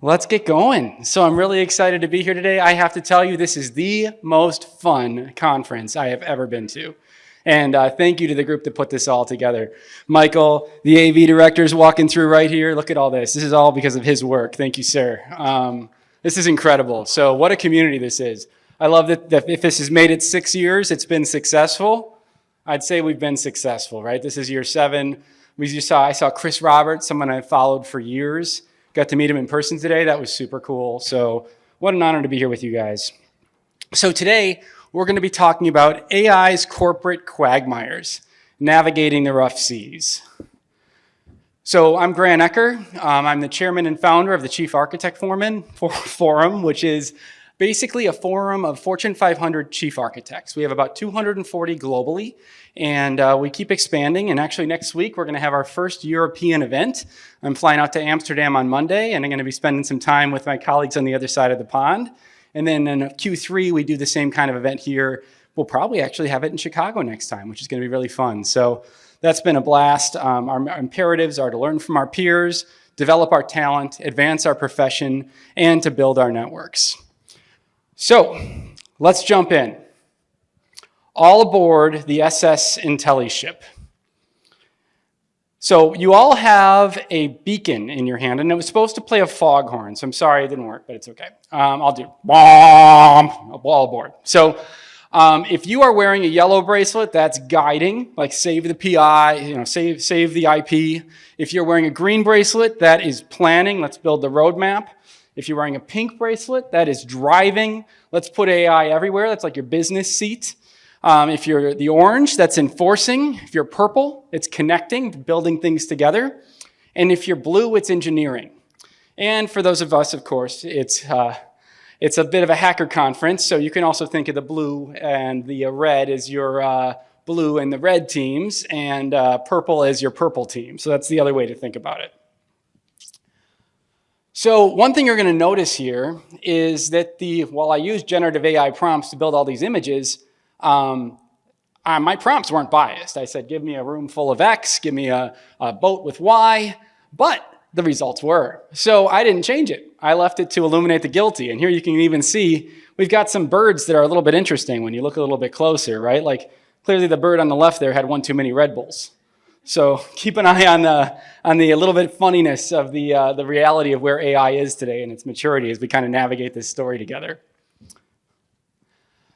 Let's get going. So I'm really excited to be here today. I have to tell you, this is the most fun conference I have ever been to. And thank you to the group that put this all together. Michael, the AV director, is walking through right here. Look at all this. This is all because of his work. Thank you, sir. This is incredible. So what a community this is. I love that if this has made it 6 years, it's been successful. I'd say we've been successful, right? This is year 7. I saw Chris Roberts, someone I've followed for years. Got to meet him in person today. That was super cool. So what an honor to be here with you guys. So today, we're going to be talking about AI's corporate quagmires, navigating the rough seas. So I'm Grant Ecker. I'm the chairman and founder of the Chief Architect Forum, which is basically a forum of Fortune 500 chief architects. We have about 240 globally, and we keep expanding. And actually next week, we're going to have our first European event. I'm flying out to Amsterdam on Monday, and I'm going to be spending some time with my colleagues on the other side of the pond. And then in Q3, we do the same kind of event here. We'll probably actually have it in Chicago next time, which is going to be really fun. So that's been a blast. Our imperatives are to learn from our peers, develop our talent, advance our profession, and to build our networks. So let's jump in. All aboard the SS IntelliShip. So you all have a beacon in your hand, and it was supposed to play a foghorn. So I'm sorry it didn't work, but it's okay. I'll do bomb, all aboard. So if you are wearing a yellow bracelet, that's guiding, like save the PI, save the IP. If you're wearing a green bracelet, that is planning. Let's build the roadmap. If you're wearing a pink bracelet, that is driving. Let's put AI everywhere. That's like your business seat. If you're the orange, that's enforcing. If you're purple, it's connecting, building things together. And if you're blue, it's engineering. And for those of us, of course, it's a bit of a hacker conference, so you can also think of the blue and the red as your blue and the red teams, and purple as your purple team. So that's the other way to think about it. So one thing you're going to notice here is that while I use generative AI prompts to build all these images, my prompts weren't biased. I said, give me a room full of X, give me a boat with Y, but the results were. So I didn't change it. I left it to illuminate the guilty. And here you can even see we've got some birds that are a little bit interesting when you look a little bit closer, right? Like clearly the bird on the left there had one too many Red Bulls. So keep an eye on the little bit funniness of the reality of where AI is today and its maturity as we kind of navigate this story together.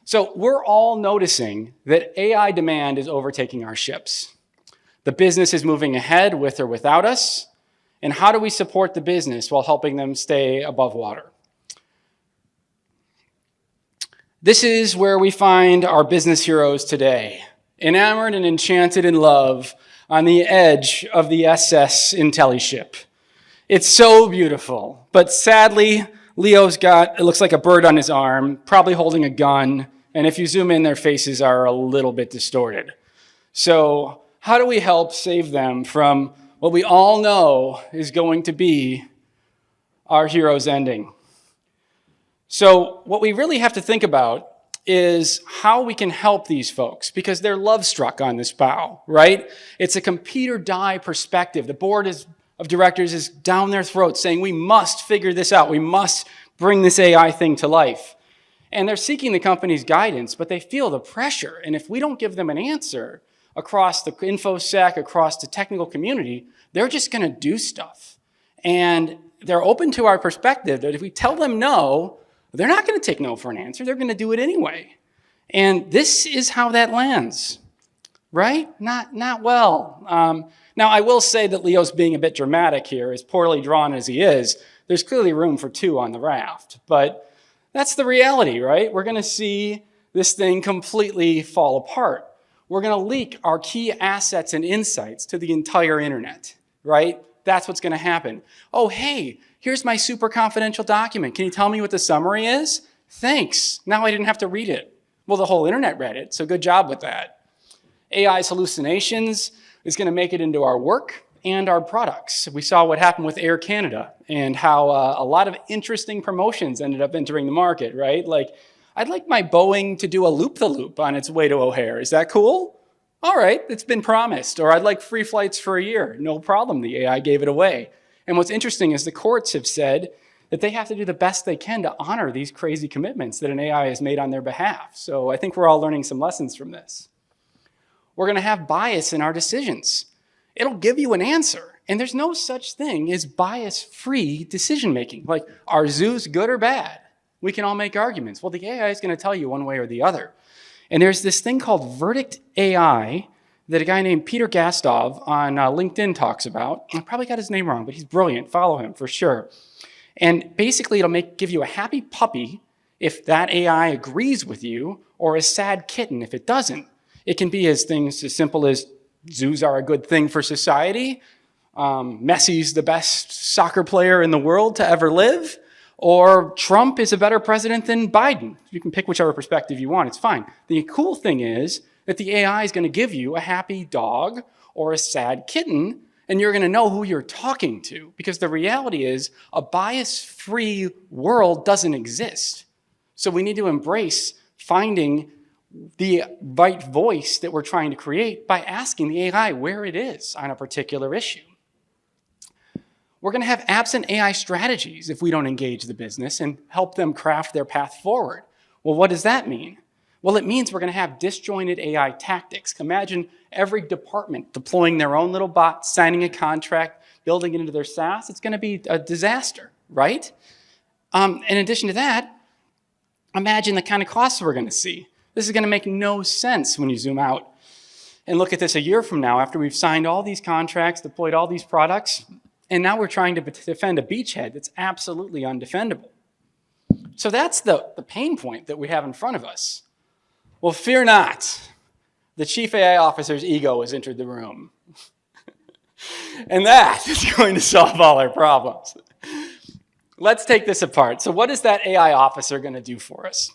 So we're all noticing that AI demand is overtaking our ships. The business is moving ahead with or without us. And how do we support the business while helping them stay above water? This is where we find our business heroes today, enamored and enchanted in love on the edge of the SS IntelliShip. It's so beautiful, but sadly, Leo's got, it looks like a bird on his arm, probably holding a gun, and if you zoom in, their faces are a little bit distorted. So how do we help save them from what we all know is going to be our hero's ending? So what we really have to think about is how we can help these folks, because they're love struck on this bow, right? It's a compete or die perspective. The board of directors is down their throats saying, we must figure this out. We must bring this AI thing to life. And they're seeking the company's guidance, but they feel the pressure. And if we don't give them an answer across the InfoSec, across the technical community, they're just going to do stuff. And they're open to our perspective that if we tell them no, they're not going to take no for an answer. They're going to do it anyway. And this is how that lands, right? Not well. Now, I will say that Leo's being a bit dramatic here, as poorly drawn as he is. There's clearly room for 2 on the raft. But that's the reality, right? We're going to see this thing completely fall apart. We're going to leak our key assets and insights to the entire internet, right? That's what's going to happen. Oh, hey, here's my super confidential document. Can you tell me what the summary is? Thanks. Now I didn't have to read it. Well, the whole internet read it, so good job with that. AI's hallucinations is going to make it into our work and our products. We saw what happened with Air Canada and how a lot of interesting promotions ended up entering the market, right? Like, I'd like my Boeing to do a loop-the-loop on its way to O'Hare. Is that cool? All right, it's been promised. Or I'd like free flights for a year. No problem, the AI gave it away. And what's interesting is the courts have said that they have to do the best they can to honor these crazy commitments that an AI has made on their behalf. So I think we're all learning some lessons from this. We're going to have bias in our decisions. It'll give you an answer, and there's no such thing as bias-free decision-making. Like, are zoos good or bad? We can all make arguments. Well, the AI is going to tell you one way or the other. And there's this thing called verdict AI that a guy named Peter Gastov on LinkedIn talks about. I probably got his name wrong, but he's brilliant. Follow him for sure. And basically, it'll give you a happy puppy if that AI agrees with you, or a sad kitten if it doesn't. It can be things as simple as zoos are a good thing for society, Messi's the best soccer player in the world to ever live, or Trump is a better president than Biden. You can pick whichever perspective you want, it's fine. The cool thing is that the AI is going to give you a happy dog or a sad kitten, and you're going to know who you're talking to, because the reality is a bias-free world doesn't exist. So we need to embrace finding the right voice that we're trying to create by asking the AI where it is on a particular issue. We're going to have absent AI strategies if we don't engage the business and help them craft their path forward. Well, what does that mean? Well, it means we're going to have disjointed AI tactics. Imagine every department deploying their own little bot, signing a contract, building it into their SaaS. It's going to be a disaster, right? In addition to that, imagine the kind of costs we're going to see. This is going to make no sense when you zoom out and look at this a year from now after we've signed all these contracts, deployed all these products, and now we're trying to defend a beachhead that's absolutely undefendable. So that's the pain point that we have in front of us. Well, fear not. The chief AI officer's ego has entered the room. And that is going to solve all our problems. Let's take this apart. So what is that AI officer going to do for us?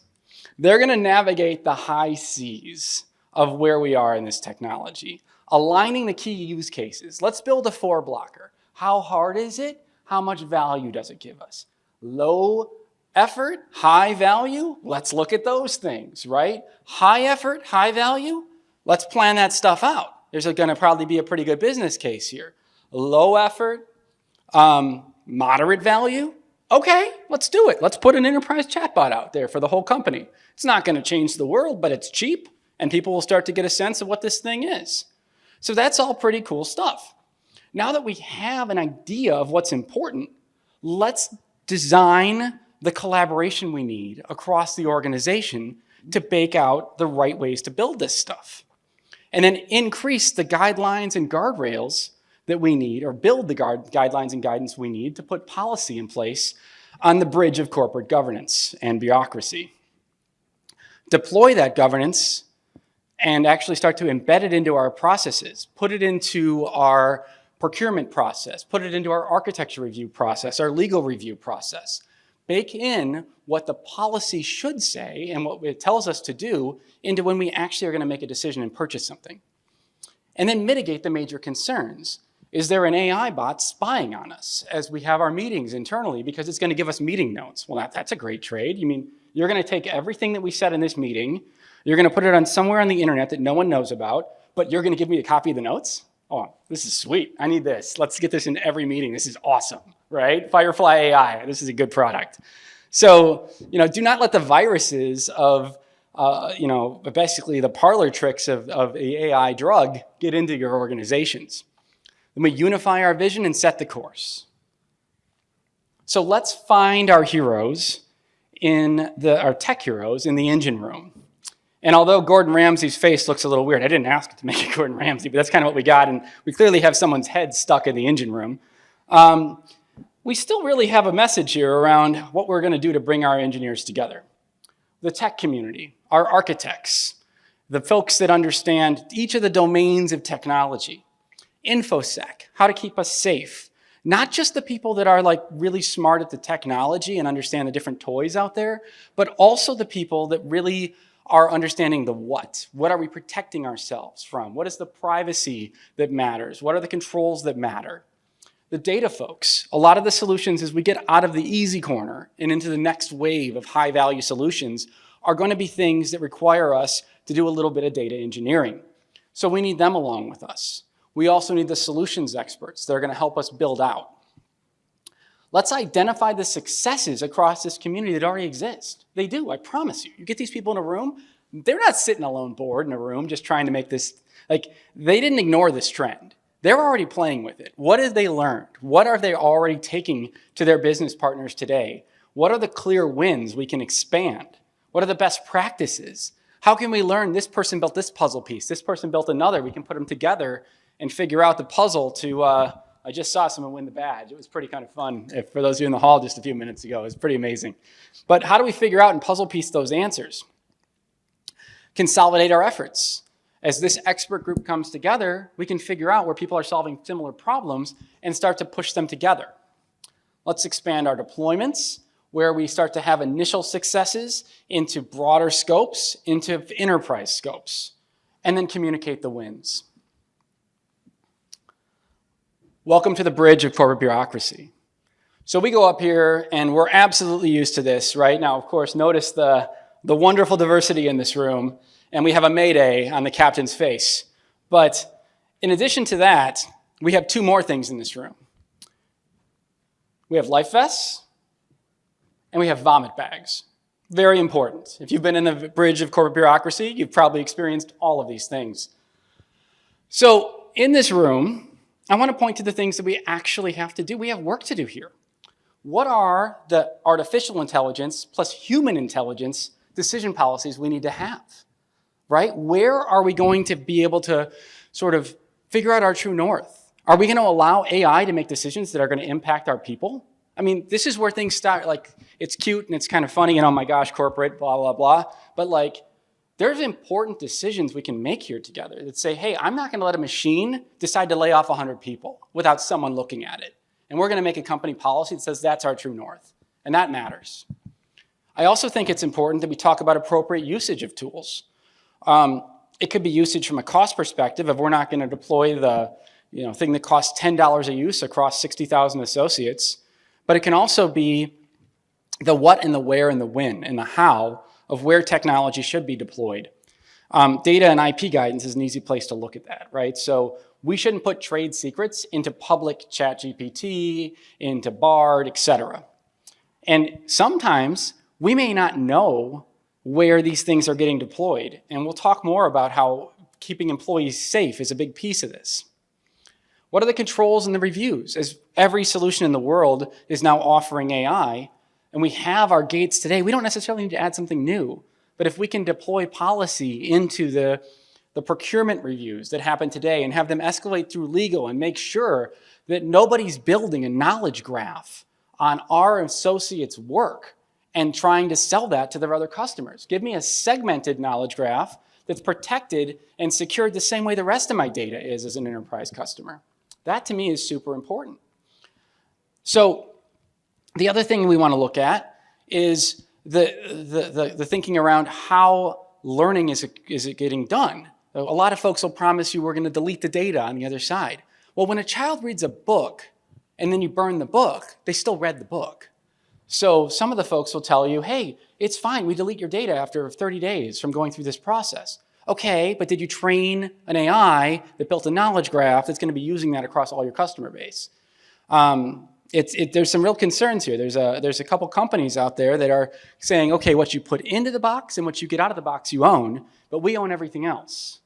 They're going to navigate the high seas of where we are in this technology, aligning the key use cases. Let's build a 4-blocker. How hard is it? How much value does it give us? Low effort, high value? Let's look at those things, right? High effort, high value? Let's plan that stuff out. There's going to probably be a pretty good business case here. Low effort, moderate value? Okay, let's do it. Let's put an enterprise chatbot out there for the whole company. It's not going to change the world, but it's cheap, and people will start to get a sense of what this thing is. So that's all pretty cool stuff. Now that we have an idea of what's important, let's design the collaboration we need across the organization to bake out the right ways to build this stuff. And then increase the guidelines and guardrails that we need, or build the guidelines and guidance we need to put policy in place on the bridge of corporate governance and bureaucracy. Deploy that governance and actually start to embed it into our processes, put it into our procurement process, put it into our architecture review process, our legal review process. Bake in what the policy should say and what it tells us to do into when we actually are going to make a decision and purchase something. And then mitigate the major concerns. Is there an AI bot spying on us as we have our meetings internally because it's going to give us meeting notes? Well, that's a great trade. You mean you're going to take everything that we said in this meeting, you're going to put it on somewhere on the internet that no one knows about, but you're going to give me a copy of the notes? Oh, this is sweet. I need this. Let's get this in every meeting. This is awesome, right? Firefly AI, this is a good product. So, do not let the viruses of, basically the parlor tricks of the AI drug get into your organizations. Then we unify our vision and set the course. So let's find our heroes our tech heroes in the engine room. And although Gordon Ramsay's face looks a little weird, I didn't ask it to make it Gordon Ramsay, but that's kind of what we got, and we clearly have someone's head stuck in the engine room. We still really have a message here around what we're going to do to bring our engineers together. The tech community, our architects, the folks that understand each of the domains of technology, InfoSec, how to keep us safe. Not just the people that are really smart at the technology and understand the different toys out there, but also the people that really are understanding the what. What are we protecting ourselves from? What is the privacy that matters? What are the controls that matter? The data folks, a lot of the solutions as we get out of the easy corner and into the next wave of high-value solutions are going to be things that require us to do a little bit of data engineering. So we need them along with us. We also need the solutions experts that are going to help us build out. Let's identify the successes across this community that already exist. They do, I promise you. You get these people in a room, they're not sitting alone bored in a room just trying to make this, like, they didn't ignore this trend. They're already playing with it. What have they learned? What are they already taking to their business partners today? What are the clear wins we can expand? What are the best practices? How can we learn this person built this puzzle piece, this person built another? We can put them together and figure out the puzzle to, I just saw someone win the badge. It was pretty kind of fun. For those of you in the hall just a few minutes ago, it was pretty amazing. But how do we figure out and puzzle piece those answers? Consolidate our efforts. As this expert group comes together, we can figure out where people are solving similar problems and start to push them together. Let's expand our deployments, where we start to have initial successes into broader scopes, into enterprise scopes, and then communicate the wins. Welcome to the bridge of corporate bureaucracy. So we go up here and we're absolutely used to this, right? Now, of course, notice the wonderful diversity in this room, and we have a mayday on the captain's face. But in addition to that, we have two more things in this room. We have life vests and we have vomit bags. Very important. If you've been in the bridge of corporate bureaucracy, you've probably experienced all of these things. So in this room, I want to point to the things that we actually have to do. We have work to do here. What are the artificial intelligence plus human intelligence decision policies we need to have, right? Where are we going to be able to sort of figure out our true north? Are we going to allow AI to make decisions that are going to impact our people? I mean, this is where things start, like, it's cute and it's kind of funny and oh my gosh, corporate, blah, blah, blah. But like, there's important decisions we can make here together that say, hey, I'm not going to let a machine decide to lay off 100 people without someone looking at it. And we're going to make a company policy that says that's our true north. And that matters. I also think it's important that we talk about appropriate usage of tools. It could be usage from a cost perspective if we're not going to deploy the thing that costs $10 a use across 60,000 associates. But it can also be the what and the where and the when and the how of where technology should be deployed. Data and IP guidance is an easy place to look at that, right? So we shouldn't put trade secrets into public ChatGPT, into Bard, etc. And sometimes we may not know where these things are getting deployed. And we'll talk more about how keeping employees safe is a big piece of this. What are the controls and the reviews? As every solution in the world is now offering AI, and we have our gates today, we don't necessarily need to add something new. But if we can deploy policy into the procurement reviews that happen today and have them escalate through legal and make sure that nobody's building a knowledge graph on our associates' work and trying to sell that to their other customers. Give me a segmented knowledge graph that's protected and secured the same way the rest of my data is as an enterprise customer. That to me is super important. So the other thing we want to look at is the thinking around how learning is it getting done. A lot of folks will promise you we're going to delete the data on the other side. Well, when a child reads a book and then you burn the book, they still read the book. So some of the folks will tell you, hey, it's fine, we delete your data after 30 days from going through this process. Okay, but did you train an AI that built a knowledge graph that's going to be using that across all your customer base? There's some real concerns here. There's a couple companies out there that are saying, okay, what you put into the box and what you get out of the box you own, but we own everything else.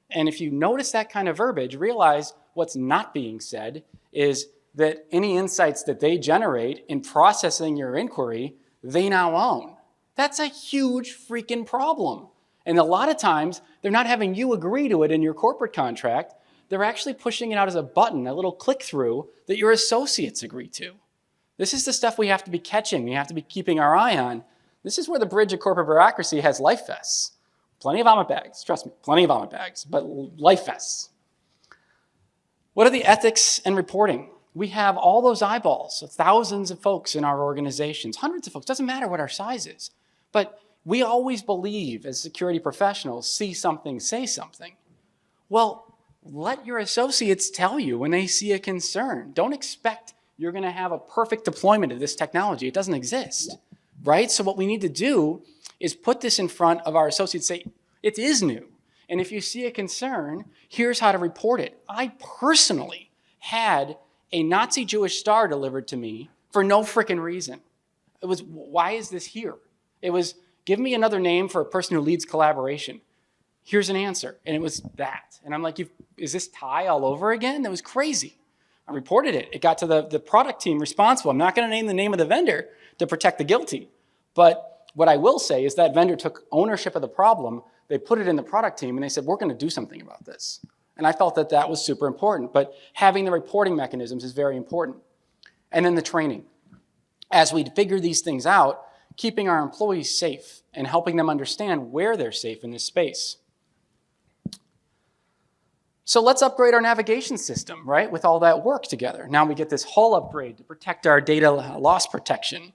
And if you notice that kind of verbiage, realize what's not being said is that any insights that they generate in processing your inquiry, they now own. That's a huge freaking problem. And a lot of times, they're not having you agree to it in your corporate contract. They're actually pushing it out as a button, a little click-through that your associates agree to. This is the stuff we have to be catching. We have to be keeping our eye on. This is where the bridge of corporate bureaucracy has life vests. Plenty of vomit bags. Trust me, plenty of vomit bags, but life vests. What are the ethics and reporting? We have all those eyeballs, so thousands of folks in our organizations, hundreds of folks, doesn't matter what our size is. But we always believe as security professionals, see something, say something. Well, let your associates tell you when they see a concern. Don't expect you're going to have a perfect deployment of this technology. It doesn't exist, right? So what we need to do is put this in front of our associates, say, it is new. And if you see a concern, here's how to report it. I personally had a Nazi Jewish star delivered to me for no freaking reason. It was, why is this here? It was, give me another name for a person who leads collaboration. Here's an answer. And it was that. And I'm like, is this tie all over again? That was crazy. I reported it. It got to the product team responsible. I'm not going to name the name of the vendor to protect the guilty. But what I will say is that vendor took ownership of the problem. They put it in the product team and they said, we're going to do something about this. And I felt that that was super important. But having the reporting mechanisms is very important. And then the training. As we figure these things out, keeping our employees safe and helping them understand where they're safe in this space. So let's upgrade our navigation system, right, with all that work together. Now we get this whole upgrade to protect our data loss protection,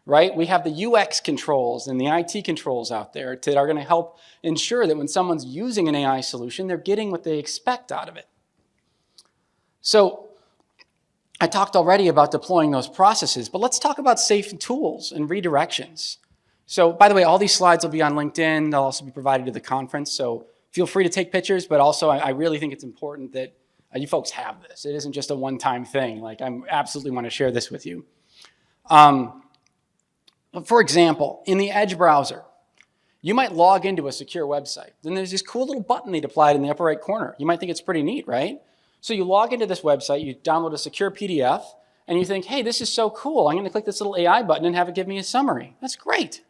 right? We have the UX controls and the IT controls out there that are going to help ensure that when someone's using an AI solution, they're getting what they expect out of it. So I talked already about deploying those processes, but let's talk about safe tools and redirections. So by the way, all these slides will be on LinkedIn. They'll also be provided to the conference. So feel free to take pictures, but also I really think it's important that you folks have this. It isn't just a one-time thing. Like, I absolutely want to share this with you. For example, in the Edge browser, you might log into a secure website. Then there's this cool little button they'd applied in the upper right corner. You might think it's pretty neat, right? So you log into this website, you download a secure PDF, and you think, hey, this is so cool. I'm going to click this little AI button and have it give me a summary. That's great.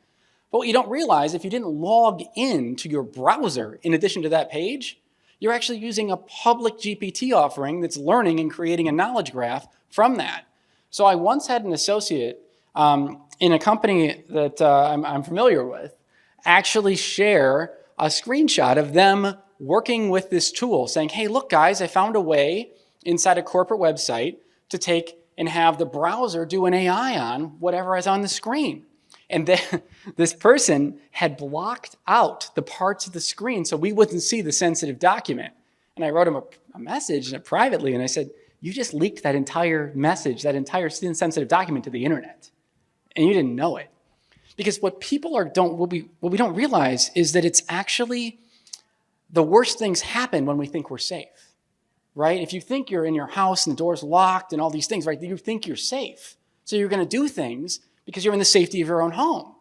But what you don't realize, if you didn't log in to your browser in addition to that page, you're actually using a public GPT offering that's learning and creating a knowledge graph from that. So I once had an associate in a company that I'm familiar with actually share a screenshot of them working with this tool saying, hey, look, guys, I found a way inside a corporate website to take and have the browser do an AI on whatever is on the screen. And then this person had blocked out the parts of the screen so we wouldn't see the sensitive document. And I wrote him a message privately, and I said, you just leaked that entire message, that entire sensitive document to the internet, and you didn't know it. Because what people what we don't realize is that it's actually the worst things happen when we think we're safe, right? If you think you're in your house and the door's locked and all these things, right, you think you're safe. So you're going to do things because you're in the safety of your own home.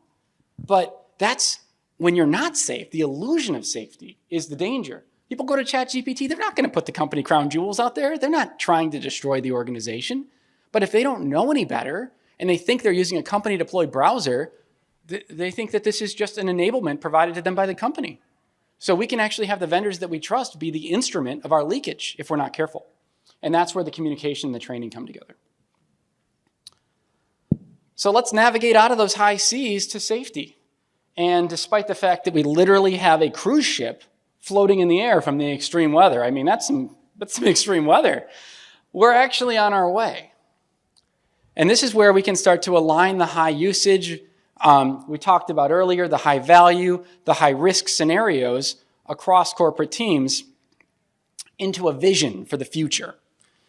But that's when you're not safe. The illusion of safety is the danger. People go to ChatGPT, they're not going to put the company crown jewels out there. They're not trying to destroy the organization. But if they don't know any better and they think they're using a company deployed browser, they think that this is just an enablement provided to them by the company. So we can actually have the vendors that we trust be the instrument of our leakage if we're not careful. And that's where the communication and the training come together. So let's navigate out of those high seas to safety. And despite the fact that we literally have a cruise ship floating in the air from the extreme weather, I mean, that's some extreme weather, we're actually on our way. And this is where we can start to align the high usage, we talked about earlier, the high value, the high risk scenarios across corporate teams into a vision for the future.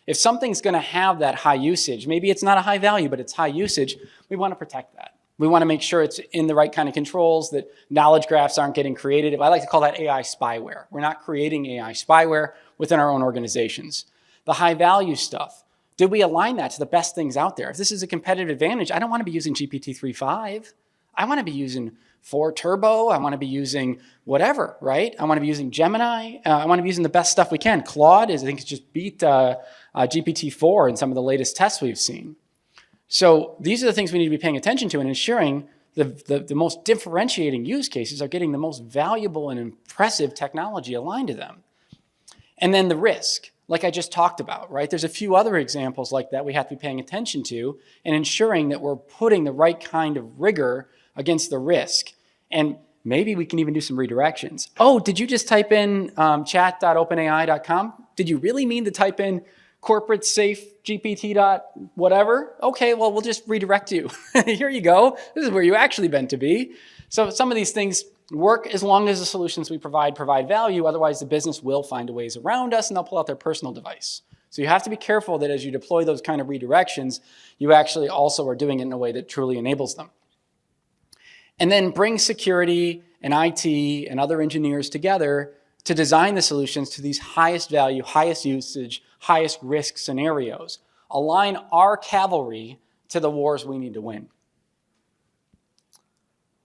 If something's going to have that high usage, maybe it's not a high value, but it's high usage, we want to protect that. We want to make sure it's in the right kind of controls, that knowledge graphs aren't getting created. I like to call that AI spyware. We're not creating AI spyware within our own organizations. The high value stuff, did we align that to the best things out there? If this is a competitive advantage, I don't want to be using GPT-3.5. I want to be using 4 Turbo. I want to be using whatever, right? I want to be using Gemini. I want to be using the best stuff we can. Claude I think it's just beat GPT-4 in some of the latest tests we've seen. So these are the things we need to be paying attention to and ensuring the most differentiating use cases are getting the most valuable and impressive technology aligned to them. And then the risk, like I just talked about, right? There's a few other examples like that we have to be paying attention to and ensuring that we're putting the right kind of rigor against the risk. And maybe we can even do some redirections. Oh, did you just type in chat.openai.com? Did you really mean to type in corporate safe GPT whatever? Okay, well, we'll just redirect you. Here you go. This is where you actually meant to be. So some of these things work as long as the solutions we provide value. Otherwise, the business will find ways around us and they'll pull out their personal device. So you have to be careful that as you deploy those kind of redirections, you actually also are doing it in a way that truly enables them. And then bring security and IT and other engineers together to design the solutions to these highest value, highest usage, highest risk scenarios. Align our cavalry to the wars we need to win.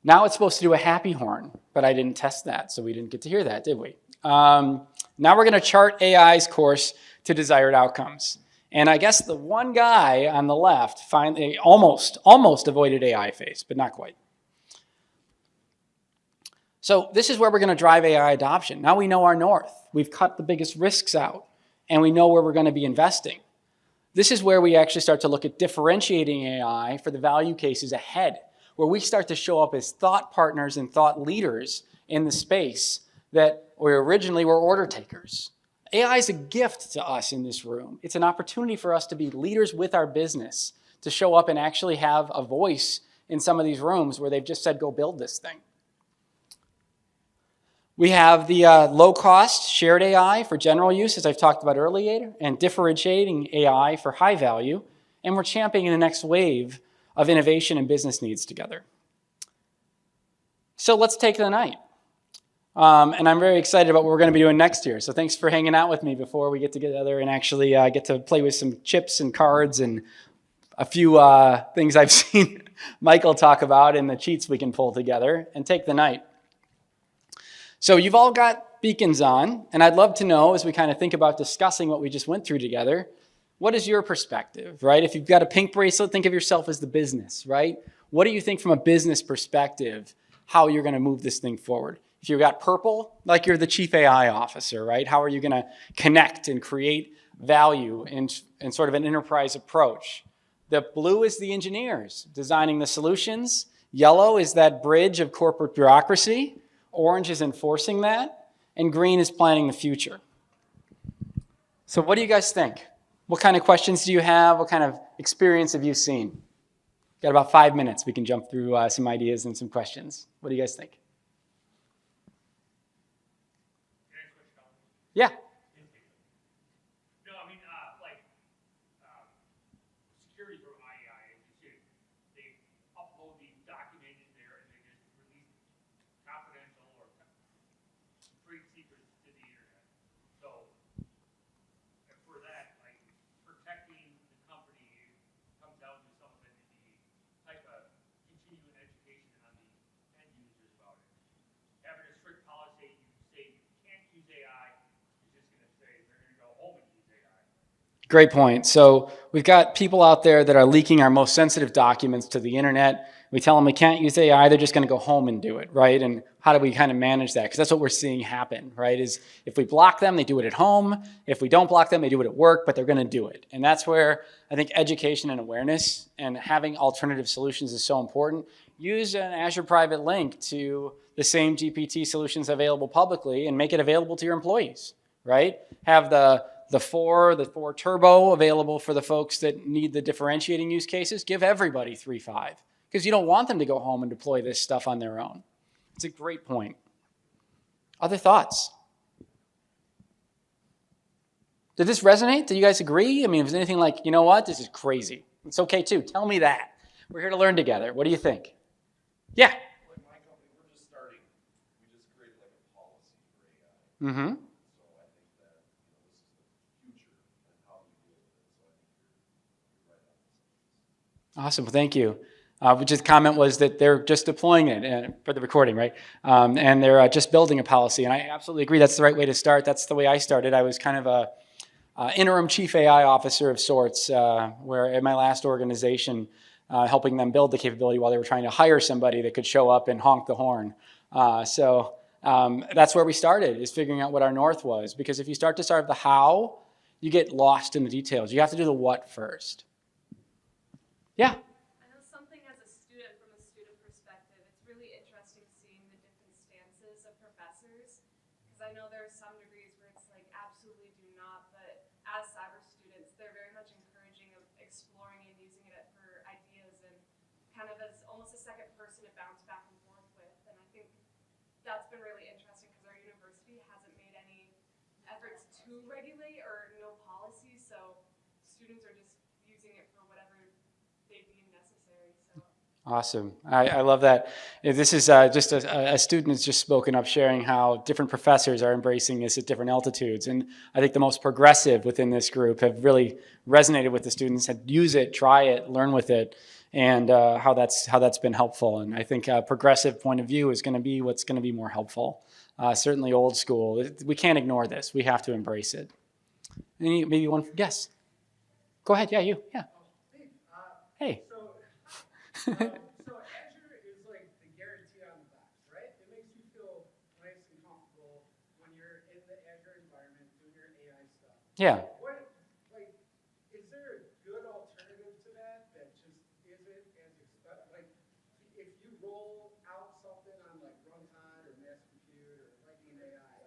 Now it's supposed to do a happy horn, but I didn't test that, so we didn't get to hear that, did we? Now we're going to chart AI's course to desired outcomes. And I guess the one guy on the left finally almost avoided AI phase, but not quite. So this is where we're going to drive AI adoption. Now we know our north. We've cut the biggest risks out, and we know where we're going to be investing. This is where we actually start to look at differentiating AI for the value cases ahead, where we start to show up as thought partners and thought leaders in the space that we originally were order takers. AI is a gift to us in this room. It's an opportunity for us to be leaders with our business, to show up and actually have a voice in some of these rooms where they've just said, go build this thing. We have the low-cost shared AI for general use, as I've talked about earlier, and differentiating AI for high value, and we're championing the next wave of innovation and business needs together. So let's take the night. And I'm very excited about what we're going to be doing next year. So thanks for hanging out with me before we get together and actually get to play with some chips and cards and a few things I've seen Michael talk about and the cheats we can pull together and take the night. So you've all got beacons on, and I'd love to know, as we kind of think about discussing what we just went through together, what is your perspective, right? If you've got a pink bracelet, think of yourself as the business, right? What do you think from a business perspective, how you're going to move this thing forward? If you've got purple, like you're the chief AI officer, right? How are you going to connect and create value in sort of an enterprise approach? The blue is the engineers designing the solutions. Yellow is that bridge of corporate bureaucracy. Orange is enforcing that, and green is planning the future. So what do you guys think? What kind of questions do you have? What kind of experience have you seen? Got about 5 minutes. We can jump through some ideas and some questions. What do you guys think? Yeah. No, I mean, security from IAI, they upload these documents in there and they just release confidential or trade secrets to the internet. So, and for that, like, protecting the company comes down to some of the type of continuing education on the end users about it. Having a strict policy, you say you can't use AI, is just going to say they're going to go home and use AI. Great point. So we've got people out there that are leaking our most sensitive documents to the internet. We tell them we can't use AI, they're just going to go home and do it, right? And how do we kind of manage that? Because that's what we're seeing happen, right? Is if we block them, they do it at home. If we don't block them, they do it at work, but they're going to do it. And that's where I think education and awareness and having alternative solutions is so important. Use an Azure private link to the same GPT solutions available publicly and make it available to your employees, right? Have the 4 turbo available for the folks that need the differentiating use cases. Give everybody 3.5 because you don't want them to go home and deploy this stuff on their own. It's a great point. Other thoughts? Did this resonate? Do you guys agree? I mean, if there's anything like, you know what, this is crazy. It's okay too. Tell me that. We're here to learn together. What do you think? Yeah. Like my company, we're just starting. We just created like a policy for AI. Mm-hmm. So I think that this is the future and how we deal with it. So I think you're right on this. Awesome. Well, thank you. Which his comment was that they're just deploying it for the recording, right? And they're just building a policy. And I absolutely agree. That's the right way to start. That's the way I started. I was kind of a interim chief AI officer of sorts, where in my last organization, helping them build the capability while they were trying to hire somebody that could show up and honk the horn. So that's where we started, is figuring out what our north was. Because if you start to start the how, you get lost in the details. You have to do the what first. Yeah. I know something as a student, from a student perspective, it's really interesting seeing the different stances of professors. Because I know there are some degrees where it's like absolutely do not, but as cyber students, they're very much encouraging of exploring and using it for ideas and kind of as almost a second person to bounce back and forth with. And I think that's been really interesting because our university hasn't made any efforts to regulate or no policy, so students are just using it for whatever they deem necessary. So Awesome. I love that. This is just a student has just spoken up sharing how different professors are embracing this at different altitudes. And I think the most progressive within this group have really resonated with the students, had use it, try it, learn with it, and how that's been helpful. And I think a progressive point of view is going to be what's going to be more helpful. Certainly old school. We can't ignore this. We have to embrace it. Maybe one, yes. Go ahead. Yeah, you. Yeah. Hey. So Azure is like the guarantee on the box, right? It makes you feel nice and comfortable when you're in the Azure environment doing your AI stuff. Yeah. Is there a good alternative to that just isn't as expensive? Like, if you roll out something on like Runtime or Mass Compute or Lightning AI,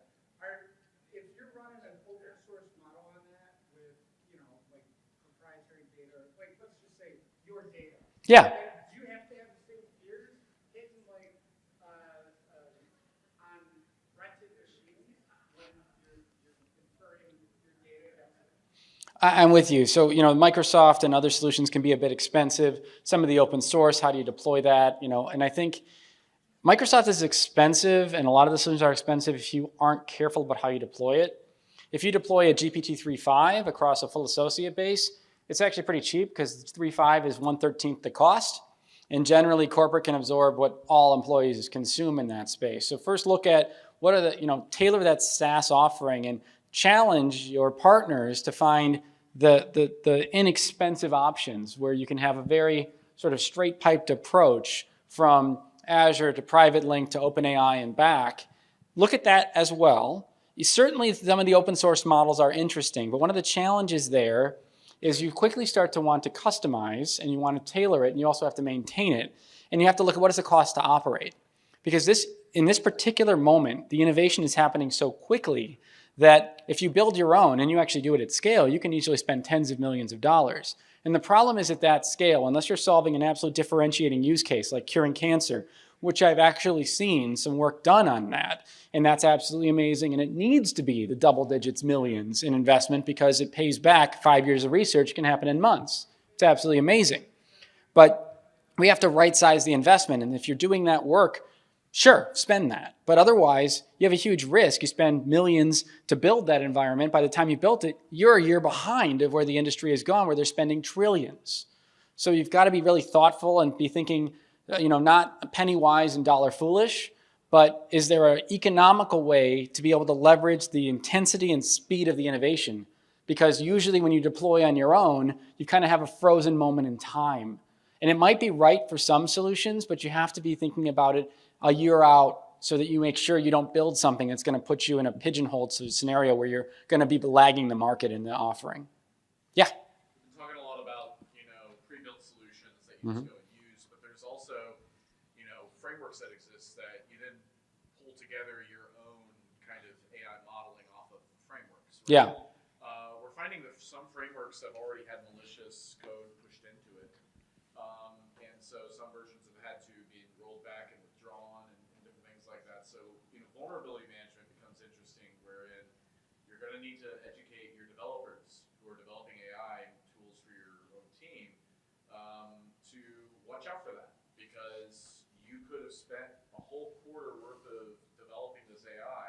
if you're running an open source model on that with, like proprietary data, like let's just say your data. Yeah. Do you have to have the same fears hitting like on rented machines when you're inferring your data? I'm with you. So, Microsoft and other solutions can be a bit expensive. Some of the open source, how do you deploy that? And I think Microsoft is expensive, and a lot of the solutions are expensive if you aren't careful about how you deploy it. If you deploy a GPT-3.5 across a full associate base, it's actually pretty cheap because 3.5 is 1/13 the cost. And generally, corporate can absorb what all employees consume in that space. So first look at what are tailor that SaaS offering and challenge your partners to find the inexpensive options where you can have a very sort of straight-piped approach from Azure to Private Link to OpenAI and back. Look at that as well. Certainly, some of the open source models are interesting, but one of the challenges there is you quickly start to want to customize and you want to tailor it, and you also have to maintain it. And you have to look at what is the cost to operate. Because in this particular moment, the innovation is happening so quickly that if you build your own and you actually do it at scale, you can easily spend tens of millions of dollars. And the problem is at that scale, unless you're solving an absolute differentiating use case like curing cancer, which I've actually seen some work done on that. And that's absolutely amazing. And it needs to be the double digits millions in investment because it pays back. 5 years of research can happen in months. It's absolutely amazing. But we have to right size the investment. And if you're doing that work, sure, spend that. But otherwise, you have a huge risk. You spend millions to build that environment. By the time you built it, you're a year behind of where the industry has gone, where they're spending trillions. So you've got to be really thoughtful and be thinking, not penny wise and dollar foolish, but is there an economical way to be able to leverage the intensity and speed of the innovation? Because usually when you deploy on your own, you kind of have a frozen moment in time. And it might be right for some solutions, but you have to be thinking about it a year out so that you make sure you don't build something that's going to put you in a pigeonholed scenario where you're going to be lagging the market in the offering. Yeah? We've been talking a lot about, pre-built solutions that you just go and use, but there's also, frameworks that exist that you then pull together your own kind of AI modeling off of frameworks. Right? Yeah. We're finding that some frameworks have already had malicious code pushed into it. And so some versions have had to be rolled back and withdrawn and different things like that. So, vulnerability management becomes interesting, wherein you're going to need to educate your developers who are developing AI tools for your own team to watch out for that, because you could have spent a whole quarter worth of developing this AI,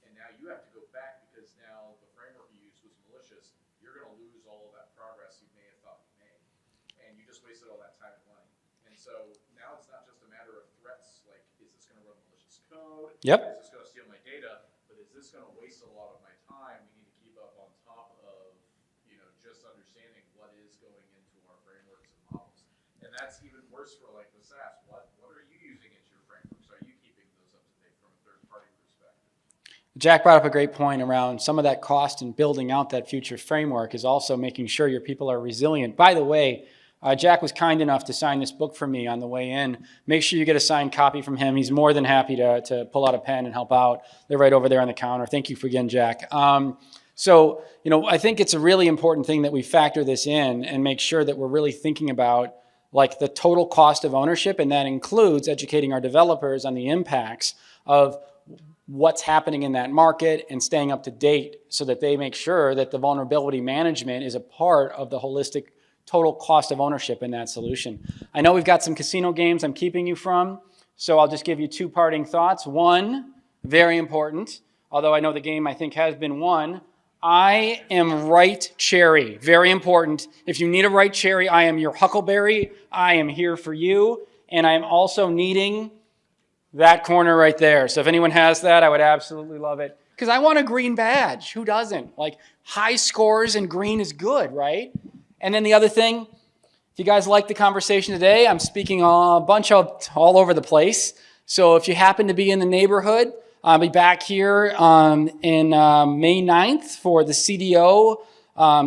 and now you have to go back because now the framework you used was malicious. You're going to lose all of that progress you may have thought you made, and you just wasted all that time and money. And so now it's not just a matter of threats, like, is this going to run malicious code? Yep. Is this going to steal my data? But is this going to waste a lot of my time? We need to keep up on top of, just understanding what is going into our frameworks and models. And that's even worse for like the SaaS. What are you using into your frameworks? Are you keeping those up to date from a third-party perspective? Jack brought up a great point around some of that cost in building out that future framework is also making sure your people are resilient. By the way, Jack was kind enough to sign this book for me on the way in. Make sure you get a signed copy from him. He's more than happy to pull out a pen and help out. They're right over there on the counter. Thank you again, Jack. So, I think it's a really important thing that we factor this in and make sure that we're really thinking about like the total cost of ownership, and that includes educating our developers on the impacts of what's happening in that market and staying up to date so that they make sure that the vulnerability management is a part of the holistic total cost of ownership in that solution. I know we've got some casino games I'm keeping you from, so I'll just give you two parting thoughts. One, very important, although I know the game I think has been won, I am right cherry. Very important. If you need a right cherry, I am your huckleberry. I am here for you. And I am also needing that corner right there. So if anyone has that, I would absolutely love it. Because I want a green badge. Who doesn't? Like, high scores and green is good, right? And then the other thing, if you guys like the conversation today, I'm speaking a bunch of all over the place. So if you happen to be in the neighborhood, I'll be back here in May 9th for the CDO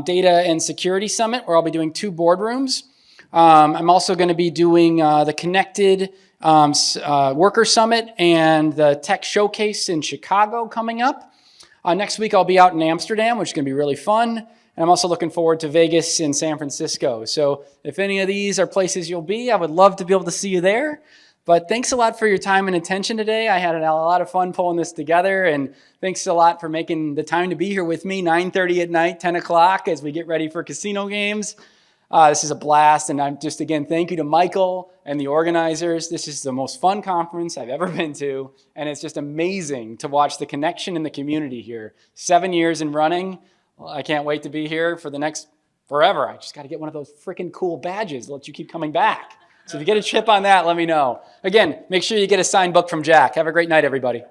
Data and Security Summit, where I'll be doing 2 boardrooms. I'm also going to be doing the Connected Worker Summit and the Tech Showcase in Chicago coming up. Next week I'll be out in Amsterdam, which is going to be really fun. And I'm also looking forward to Vegas and San Francisco. So if any of these are places you'll be, I would love to be able to see you there. But thanks a lot for your time and attention today. I had a lot of fun pulling this together, and thanks a lot for making the time to be here with me, 9:30 at night, 10 o'clock, as we get ready for casino games. This is a blast, and I'm just, again, thank you to Michael and the organizers. This is the most fun conference I've ever been to, and it's just amazing to watch the connection in the community here. 7 years in running. Well, I can't wait to be here for the next forever. I just got to get one of those freaking cool badges that let you keep coming back. So if you get a chip on that, let me know. Again, make sure you get a signed book from Jack. Have a great night, everybody.